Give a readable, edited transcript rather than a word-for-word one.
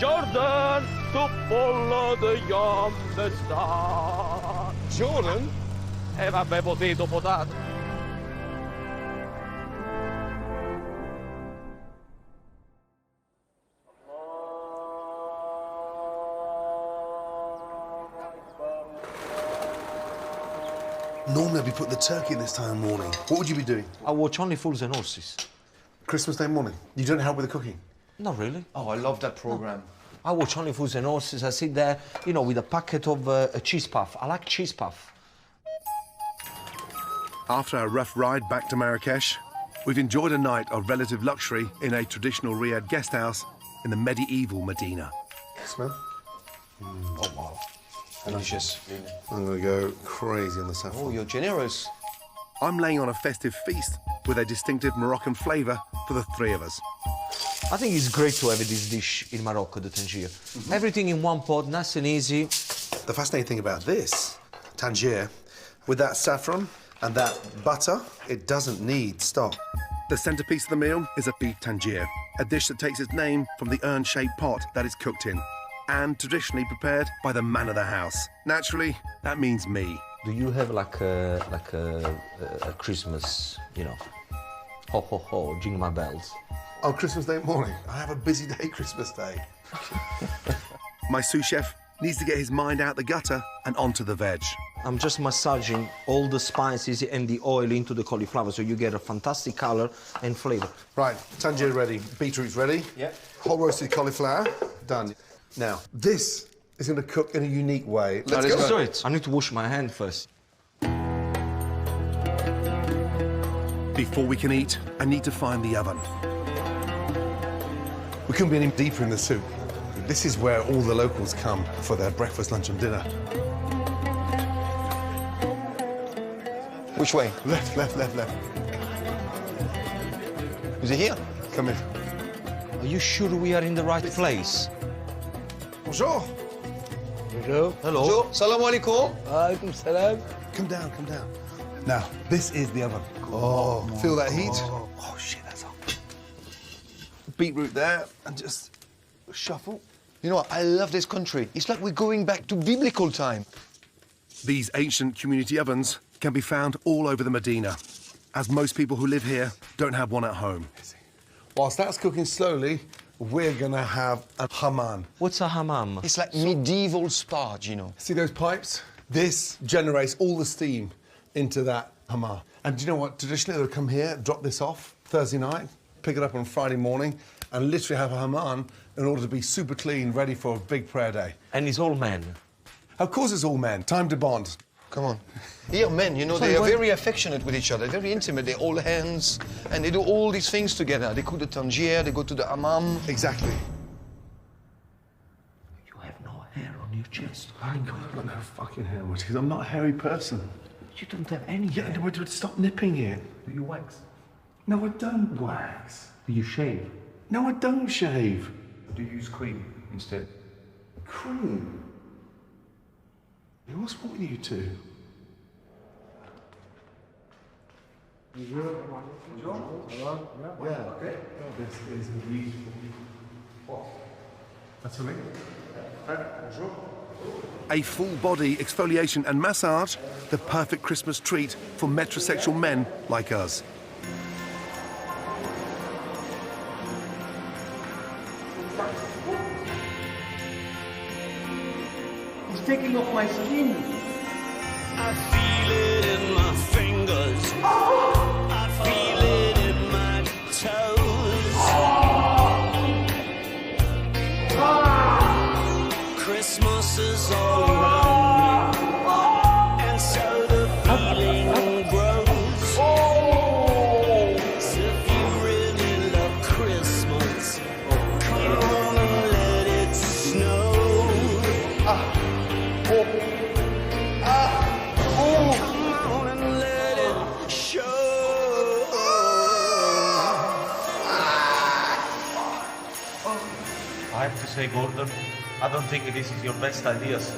Jordan to follow the yonder star. Jordan? Vabbè, potato, potato. Normally I'd be putting the turkey in this time of morning. What would you be doing? I watch only Fools and Horses. Christmas Day morning? You don't help with the cooking? Not really. Oh, I love that programme. I watch only Fools and Horses. I sit there, you know, with a packet of a cheese puff. I like cheese puff. After our rough ride back to Marrakesh, we've enjoyed a night of relative luxury in a traditional Riyadh guest house in the medieval Medina. Smell? Oh, wow. Delicious. I'm going to go crazy on the saffron. Oh, you're generous. I'm laying on a festive feast with a distinctive Moroccan flavour for the three of us. I think it's great to have this dish in Morocco, the Tangier. Everything in one pot, nice and easy. The fascinating thing about this, Tangier, with that saffron and that butter, it doesn't need stock. The centrepiece of the meal is a beef tangier, a dish that takes its name from the urn-shaped pot that it's cooked in, and traditionally prepared by the man of the house. Naturally, that means me. Do you have like a Christmas, you know, ho ho ho, jingle my bells? On Christmas Day morning, I have a busy day Christmas Day. My sous chef needs to get his mind out the gutter and onto the veg. I'm just massaging all the spices and the oil into the cauliflower so you get a fantastic color and flavor. Right, Tangier ready, beetroot's ready. Yep. Hot roasted cauliflower, done. Now, this is going to cook in a unique way. Let's Let's go. do it. I need to wash my hand first. Before we can eat, I need to find the oven. We couldn't be any deeper in the soup. This is where all the locals come for their breakfast, lunch and dinner. Which way? Left, left, left, left. Is it here? Come in. Are you sure we are in the right place? Bonjour. Hello. Hello. Bonjour. Salam alaikum. Alaikum salam. Come down, come down. Now, this is the oven. Oh, feel that heat? Oh, shit, that's hot. Beetroot there, and just shuffle. You know, I love this country. It's like we're going back to biblical time. These ancient community ovens can be found all over the Medina, as most people who live here don't have one at home. Whilst that's cooking slowly, we're gonna have a hammam. What's a hammam? It's like medieval spa, you know. See those pipes? This generates all the steam into that hammam. And do you know what? Traditionally, they'll come here, drop this off Thursday night, pick it up on Friday morning, and literally have a hammam in order to be super clean, ready for a big prayer day. And it's all men. Of course it's all men. Time to bond. Come on. Here, men, you know, Sorry, they are what? very affectionate with each other, very intimate. They hold hands, and they do all these things together. They cook the tangier, they go to the hammam. Exactly. You have no hair on your chest. I've got no fucking hair, Matisse. I'm not a hairy person. You don't have any hair. Yeah, stop nipping it. Do you wax? No, I don't wax. Do you shave? No, I don't shave. Do you use cream instead? Cream? What's wrong with you two? Yeah, okay. This is beautiful. That's for me. Bonjour. A full-body exfoliation and massage, the perfect Christmas treat for metrosexual men like us. It's taking off my skin. I feel it in my fingers. I feel it in my toes. Christmas is all around me, and so the feeling grows. So if you really love Christmas, come on and let it snow. Come on and let it show. I have to say, Gordon, I don't think this is your best ideas.